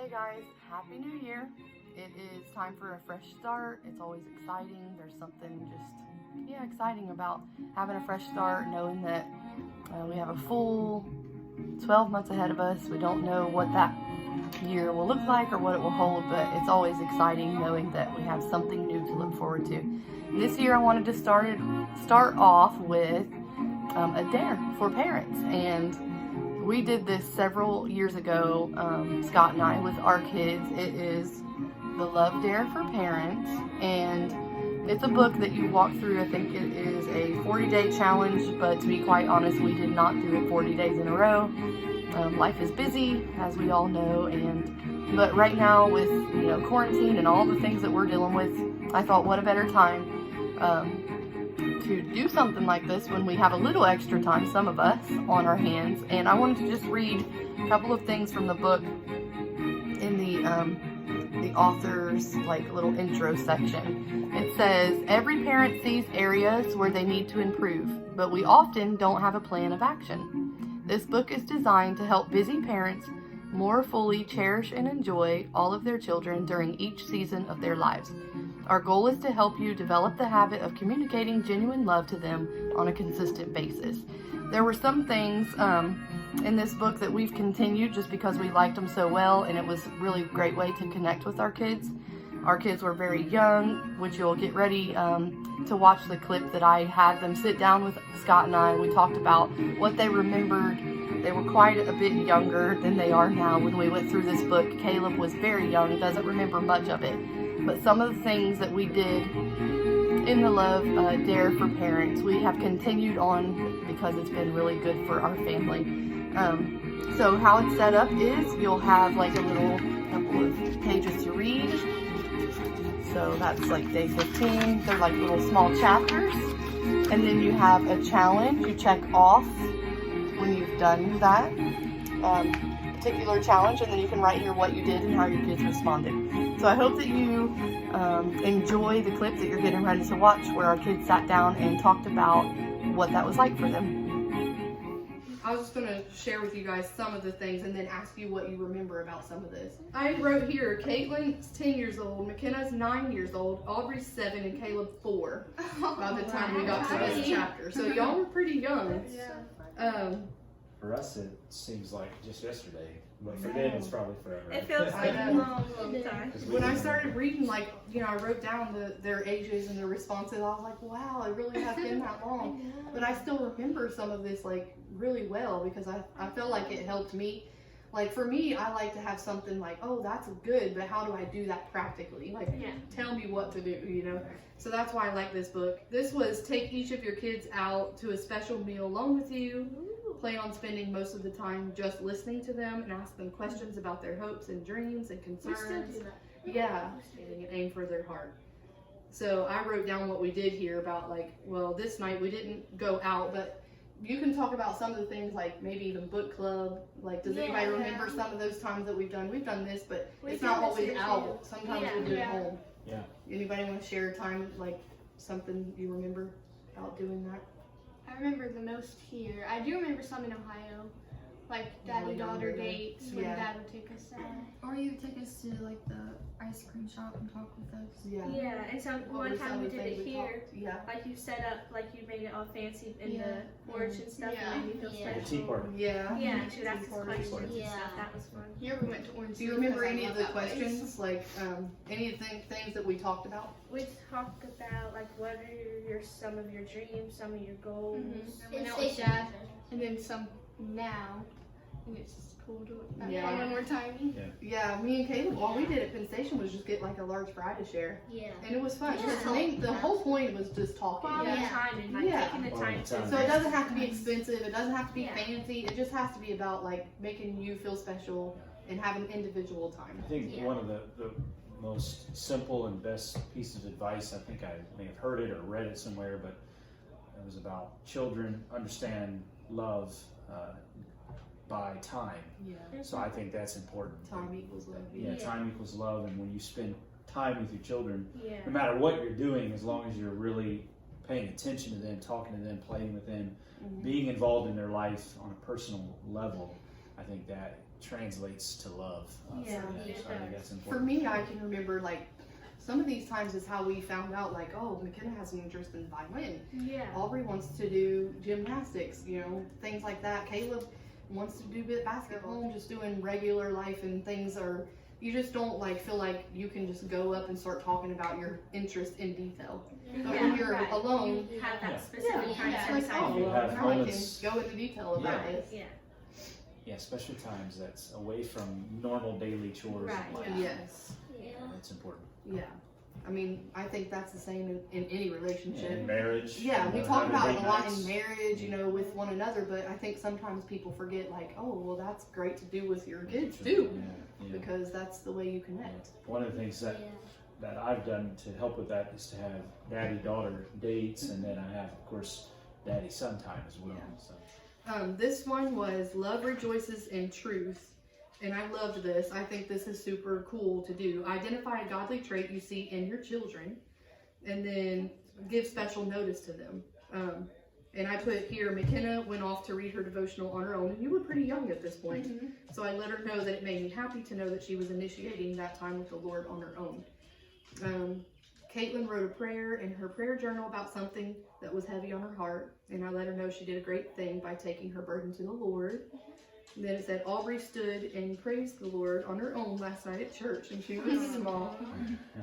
Hey guys, Happy New Year. It is time for a fresh start. It's always exciting. There's something just, exciting about having a fresh start, knowing that we have a full 12 months ahead of us. We don't know what that year will look like or what it will hold, but it's always exciting knowing that we have something new to look forward to. And this year I wanted to start off with a dare for parents, and we did this several years ago, Scott and I, with our kids. It is the Love Dare for Parents, and it's a book that you walk through. I think it is a 40-day challenge, but to be quite honest, we did not do it 40 days in a row. Life is busy, as we all know, but right now with quarantine and all the things that we're dealing with, I thought what a better time to do something like this when we have a little extra time, some of us, on our hands. And I wanted to just read a couple of things from the book in the author's little intro section. It says, every parent sees areas where they need to improve, but we often don't have a plan of action. This book is designed to help busy parents more fully cherish and enjoy all of their children during each season of their lives. Our goal is to help you develop the habit of communicating genuine love to them on a consistent basis. There were some things in this book that we've continued just because we liked them so well, and it was really a great way to connect with our kids. Our kids were very young, which you'll get ready to watch the clip that I had them sit down with Scott and I. We talked about what they remembered. They were quite a bit younger than they are now when we went through this book. Caleb was very young, doesn't remember much of it. But some of the things that we did in the Love Dare for Parents, we have continued on because it's been really good for our family. So how it's set up is you'll have a little couple of pages to read. So that's day 15. They're little small chapters. And then you have a challenge. You check off when you've done that particular challenge, and then you can write here what you did and how your kids responded. So I hope that you enjoy the clip that you're getting ready to watch, where our kids sat down and talked about what that was like for them. I was just going to share with you guys some of the things and then ask you what you remember about some of this. I wrote here, Caitlin's 10 years old, McKenna's 9 years old, Aubrey's 7, and Caleb 4 by the time we got to this chapter. So y'all were pretty young. For us, it seems like just yesterday, but for them, it's probably forever. It feels like a long time. When I started reading, I wrote down their ages and their responses. I was like, wow, it really has been that long. But I still remember some of this really well because I feel like it helped me. For me, I like to have something oh, that's good, but how do I do that practically? Tell me what to do, So that's why I like this book. This was take each of your kids out to a special meal alone with you. Plan on spending most of the time just listening to them and ask them questions about their hopes and dreams and concerns. We still do that. Yeah, and aim for their heart. So I wrote down what we did here about this night we didn't go out, but you can talk about some of the things maybe even book club. Does anybody remember some of those times that we've done this, but it's not always out. Sometimes we do it at home. Yeah. Anybody want to share a time something you remember about doing that? I remember the most here. I do remember some in Ohio, daddy-daughter dates when Dad would take us out. Or you would take us to the ice cream shop and talk with us. Yeah, and one time we did it here. Yeah. You set up, you made it all fancy in the porch and stuff, and made me feel The special. tea party. Yeah. Yeah, and she would ask us questions and Yeah. stuff. That was fun. Here we went to Orange. Do you remember any of the questions? Any of the things that we talked about? We talked about what are some of your dreams, some of your goals. And went out with Dad, and then some now, and it's just cool to look back on when we're tiny. Yeah, me and Caleb, all we did at Penn Station was just get a large fry to share. Yeah. And it was fun. Yeah. The whole point was just talking. Quality time and taking the time to. So it doesn't have to be expensive. It doesn't have to be fancy. It just has to be about making you feel special and having individual time. I think one of the most simple and best piece of advice, I think I may have heard it or read it somewhere, but it was about children understand love by time. Yeah. So I think that's important. Time equals love. Yeah, time equals love, and when you spend time with your children, Yeah. no matter what you're doing, as long as you're really paying attention to them, talking to them, playing with them, being involved in their life on a personal level, I think that translates to love. Yeah. For them. So I think that's For important. me, I can remember like some of these times is how we found out like, oh, McKenna has an interest in violin. Yeah. Aubrey wants to do gymnastics, you know, things like that. Caleb wants to do basketball, just doing regular life and things are, you just don't like feel like you can just go up and start talking about your interest in detail. But when you're alone, You have that Yeah. specific time it's set like, aside oh, for You you. have now I can moments- go into detail about Yeah. this. Yeah. Yeah, especially times that's away from normal daily chores. Right. Of life. Yes. Yeah. That's important. Yeah. I mean, I think that's the same in any relationship. In marriage. Yeah, we you know, talk having about it date a lot nights. in marriage, you know, with one another, but I think sometimes people forget, like, oh, well, that's great to do with your kids too, Yeah, yeah. because that's the way you connect. One of the things that I've done to help with that is to have daddy-daughter dates, and then I have, of course, daddy-son time as well. Yeah. So. This one was Love Rejoices in Truth, and I loved this. I think this is super cool to do. Identify a godly trait you see in your children, and then give special notice to them. And I put here, McKenna went off to read her devotional on her own, and you were pretty young at this point. So I let her know that it made me happy to know that she was initiating that time with the Lord on her own. Caitlin wrote a prayer in her prayer journal about something that was heavy on her heart, and I let her know she did a great thing by taking her burden to the Lord. And then it said Aubrey stood and praised the Lord on her own last night at church, and she was small.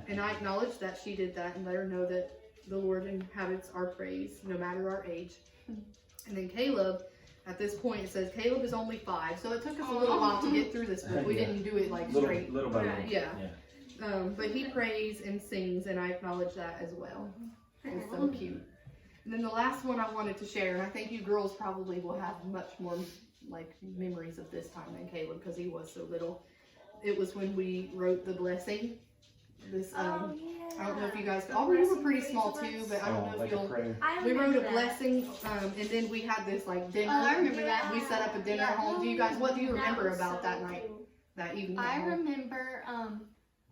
And I acknowledged that she did that and let her know that the Lord inhabits our praise, no matter our age. And then Caleb, at this point, it says Caleb is only 5, so it took us a little while to get through this book. We Yeah. didn't do it like Little, straight. little by little. Right. Yeah. Yeah. But he prays and sings, and I acknowledge that as well. It's so cute. And then the last one I wanted to share, and I think you girls probably will have much more like memories of this time than Caleb because he was so little. It was when we wrote the blessing. This I don't know if you guys. Aubrey, you were pretty small too, but I don't know if like a you'll. prayer. We wrote a blessing, and then we had this like dinner. Oh, I remember that. We set up a dinner at home. Do you guys? What do you remember about that night? That evening at I home? remember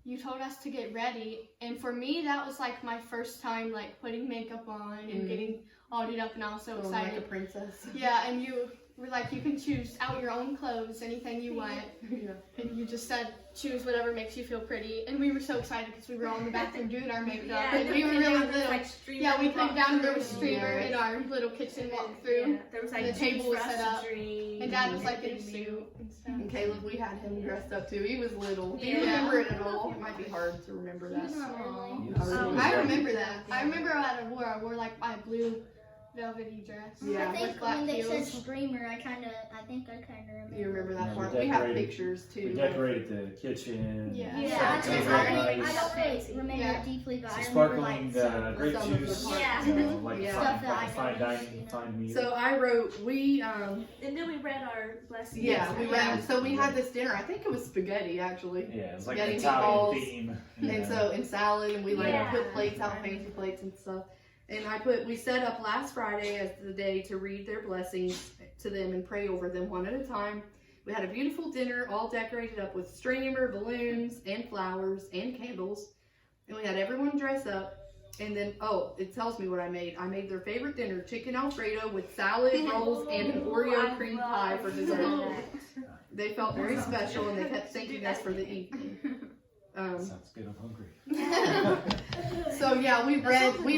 you told us to get ready, and for me that was like my first time like putting makeup on and getting all did up, and I was so Feeling like a excited. princess. Yeah, and you were like, you can choose out your own clothes, anything you want, Yeah. and you just said choose whatever makes you feel pretty, and we were so excited because we were all in the bathroom doing our makeup, Yeah, and we were really little. like streamer Yeah, we walk came down and there was through. streamer Yeah. in our little kitchen walk through. Yeah, there was like The table juice was for us set to up, drink, and Dad was like in a everything. suit and stuff. And Caleb, we had him dressed up too. He was little. Do you Yeah. remember it at all? It might be hard to remember that. I remember that. I remember I wore like my blue velvety dress. Yeah. I think with black when they said heels. streamer, I think I remember. You remember that Yeah, part? we We have decorated- pictures We too. decorated the kitchen. Yeah. Yeah, Yeah, I, it's don't- very I, don't- nice. I don't really remember Yeah. it deeply, but Some I remember sparkling like some, grape some of the juice. parts. Yeah. Like Yeah. fine, Stuff that like I fine noticed, dining, yeah. fine meal. So I wrote, we And then we read our blessing. yeah, we Yeah. read. So we had this dinner. I think it was spaghetti actually. yeah, it's like spaghetti, an Italian meatballs, theme. And so and salad, and we like Yeah. put plates out, fancy plates and stuff. And I put, we set up last Friday as the day to read their blessings to them and pray over them one at a time. We had a beautiful dinner, all decorated up with streamer, balloons, and flowers, and candles. And we had everyone dress up. And then, oh, it tells me what I made. I made their favorite dinner, chicken Alfredo with salad, rolls, and an Oreo cream pie for dessert. They felt very special, and they kept thanking us for the evening. Sounds good. I'm hungry. So yeah, we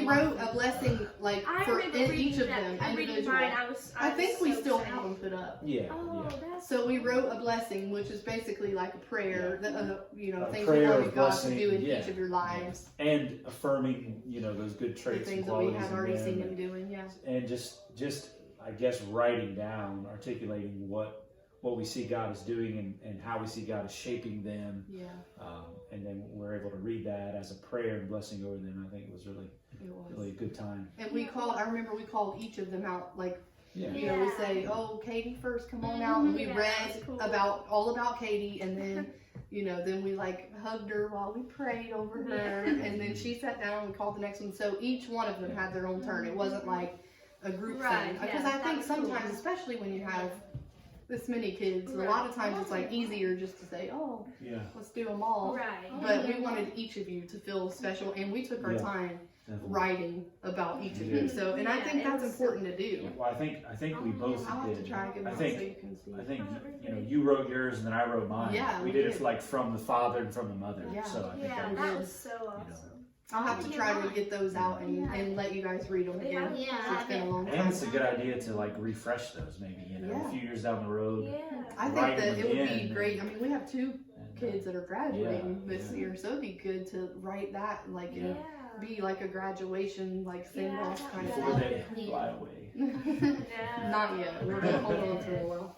wrote a blessing like I for remember each reading of that. them I'm reading individual. mine. I think we so still excited. have them put up. Yeah, Oh, yeah. that's So we wrote a blessing, which is basically like a prayer, that things you prayer wanted of God to blessing, do in yeah. each of your lives. And affirming, those good The traits and things that we qualities had in already them, seen Him doing, yeah. and just I guess writing down, articulating what we see God is doing and how we see God is shaping them, Yeah, and then we're able to read that as a prayer and blessing over them. I think it was really it was. a good time. And I remember we called each of them out, like, Yeah. we say, oh, Katie first, come on out. And we Yeah, read that's cool. all about Katie, and then, then we like hugged her while we prayed over her, and then she sat down and we called the next one. So each one of them had their own turn. It wasn't like a group Right, thing. yeah, Because I that think was cool. sometimes, especially when you have this many kids, a lot of times it's like easier just to say, oh, Yeah. let's do them all. right. But we wanted each of you to feel special, and we took our Yeah. time writing about each of Yeah. you. So, and I Yeah, think it that's was important to do. Well, I think we both I'll have did. to try and get I mine think- so you can see. I think you wrote yours and then I wrote mine. Yeah, we we did it did. like from the father and from the mother. Yeah. So I think Yeah, that that was- was so awesome. I'll have to try to get those out and let you guys read them again. Yeah, So it's been a long and time. it's a good idea to like refresh those maybe, Yeah. a few years down the road. Yeah. I think write that them it would be again. great. I mean, we have 2 And, kids that are graduating Yeah, this yeah. year, so it'd be good to write that, like, Yeah. be like a graduation, like, send-off Yeah. kind of before thing. they fly away. Yeah. Not yet. We're gonna hold on to it a while.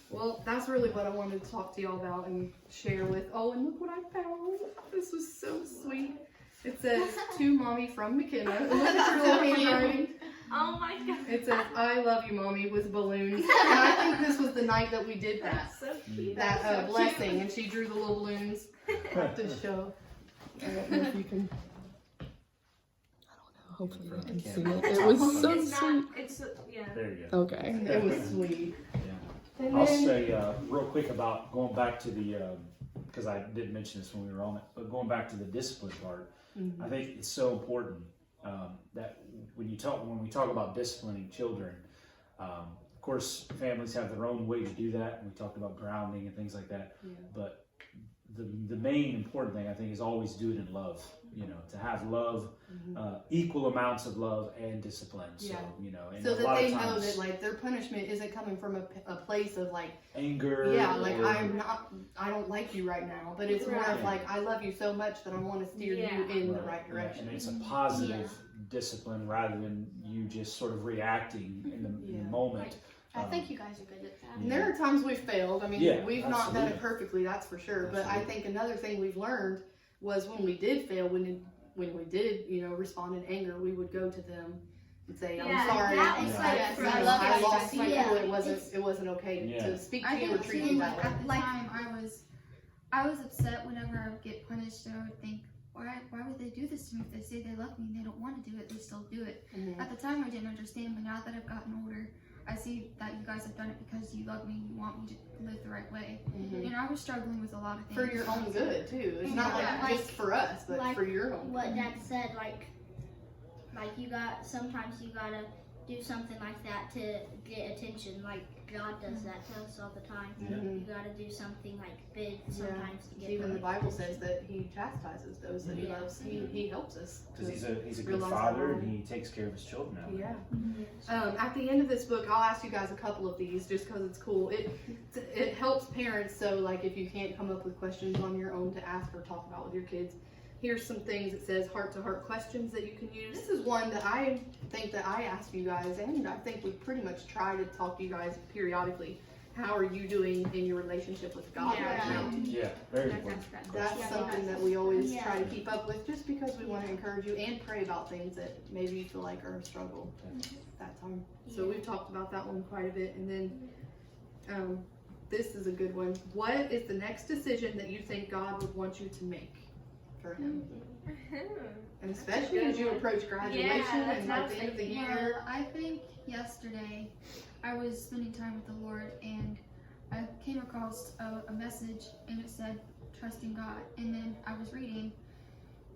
Well, that's really what I wanted to talk to y'all about and share with. Oh, and look what I found. This was so sweet. It says, to Mommy from McKenna. Look at your little handwriting. Oh my god. It says, I love you, Mommy, with balloons. And I think this was the night that we did that. That's so cute. That That's so blessing. And she drew the little balloons to show. I don't know if you can. I don't know. Hopefully you can see it. It was cute. so It's sweet. not, it's, yeah. There you go. Okay. It was sweet. Yeah. And I'll then, say real quick about going back to the, because I didn't mention this when we were on it, but going back to the discipline part, I think it's so important that when we talk about disciplining children, of course, families have their own way to do that, and we talked about grounding and things like that. Yeah. But the main important thing I think is always do it in love. To have love, equal amounts of love and discipline. So Yeah. and so a that lot they of know times that like their punishment isn't coming from a place of like, anger. yeah, like or- I don't like you right now, but it's more of Right. like I love you so much that I want to steer Yeah. you in the right Right, direction. and it's a positive discipline rather than you just sort of reacting in the Yeah. moment. I think you guys are good at that. And there are times we've failed. I mean, Yeah, we've not done it absolutely. perfectly, that's for sure. But I Absolutely. think another thing we've learned was when we did fail, when we did, respond in anger, we would go to them and say, "I'm Yeah, sorry. that is Yeah. like Yes, for I I love us, it. lost my yeah, cool. it's- It wasn't okay Yeah. to speak to I you or think treat too, you like that way." at the time I was upset whenever I would get punished, and I would think, why would they do this to me? If they say they love me and they don't want to do it, they still do it. Mhm. At the time I didn't understand, but now that I've gotten older, I see that you guys have done it because you love me and you want me to live the right way. Mhm. You know, I was struggling with a lot of things. For your own good too. It's not Yeah. like just for us, but Like for your own what good. Dad said, like sometimes you gotta do something like that to get attention. Like God does that to us all the time. Mhm. You gotta do something like big sometimes to get Even the punished. Bible says that He chastises those that He Yeah. loves. He helps us. Because he's a good realize father how- and he takes care of his children out there. Yeah. At the end of this book, I'll ask you guys a couple of these just because it's cool. It helps parents. So like if you can't come up with questions on your own to ask or talk about with your kids, here's some things. It says heart-to-heart questions that you can use. This is one that I think that I ask you guys, and I think we pretty much try to talk to you guys periodically. How are you doing in your relationship with God Yeah. right now? Yeah, very That's important. that That's question. something that we always Yeah. try to keep up with just because we want to encourage you and pray about things that maybe you feel like are a struggle that time. So we've talked about that one quite a bit. And then this is a good one. What is the next decision that you think God would want you to make for Him? And especially as you approach graduation Yeah, and that's at the end of the what year. Well, I think yesterday I was spending time with the Lord and I came across a message and it said, trust in God. And then I was reading,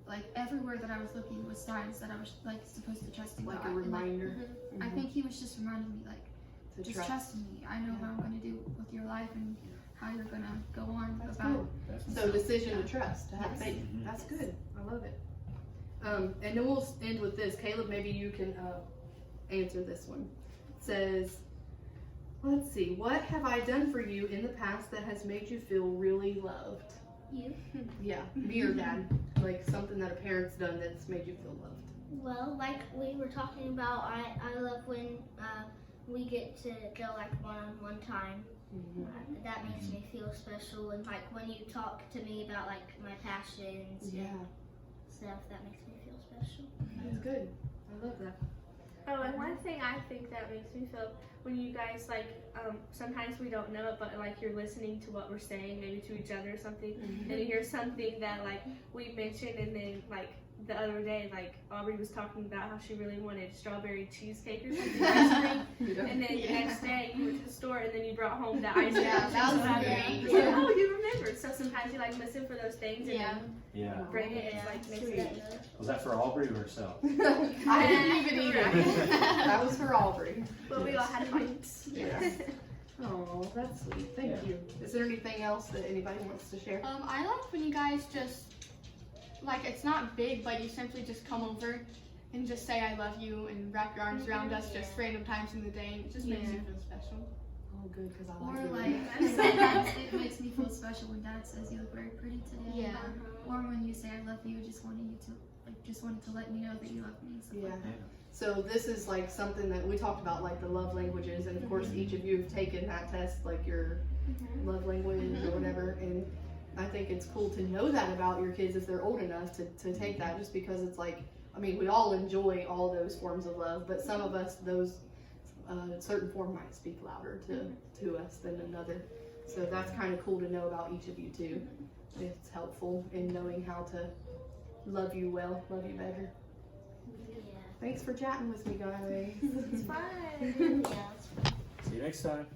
like everywhere that I was looking was signs that I was like supposed to trust in Like God. a And, like, reminder I think He was just reminding me, like, to just trust. trust in me. I know what I'm going to do with your life and how you're going to go on That's about good. Definitely. So decision to trust, to have Yes. faith. Mhm. That's good. I love it. And then we'll end with this. Caleb, maybe you can answer this one. It says, let's see, what have I done for you in the past that has made you feel really loved? You? Yeah, me or dad. Like something that a parent's done that's made you feel loved. Well, like we were talking about, I love when we get to go like one-on-one time. That makes me feel special, and like when you talk to me about like my passions Yeah, and stuff, that makes me feel special. that's good. I love that. Oh, and one thing I think that makes me feel when you guys like, sometimes we don't know it, but like you're listening to what we're saying, maybe to each other or something, and you hear something that like we mentioned, and then like the other day, like Aubrey was talking about how she really wanted strawberry cheesecake or something ice cream, and then the next day you went to the store and then you brought home the ice cream. Yeah, that was and great. so, oh, you remembered. So sometimes sometimes you like listen for those things and Yeah. then Yeah. bring it. It's Yeah, like makes sweet. it. Was that for Aubrey or herself? I didn't even eat it. That was for Aubrey. But we all had bites. Yeah. Oh, that's sweet. Thank Yeah. you. Is there anything else that anybody wants to share? I like when you guys just, like, it's not big, but you simply just come over and just say I love you and wrap your arms around us just random times in the day, and it just makes you feel special. Oh, good, because I Or like you. like sometimes it makes me feel special when Dad says you look very pretty today. Yeah. Or when you say I love you, just wanted to let me know that you love me. And stuff Yeah. like that. So this is like something that we talked about, like the love languages, and of course each of you have taken that test, like your love language or whatever, and I think it's cool to know that about your kids if they're old enough to take that, just because it's like, I mean, we all enjoy all those forms of love, but some of us, those certain form might speak louder to us than another. So that's kind of cool to know about each of you too. It's helpful in knowing how to love you well, love you better. Yeah. Thanks for chatting with me, guys. It's fun. Yeah. See you next time.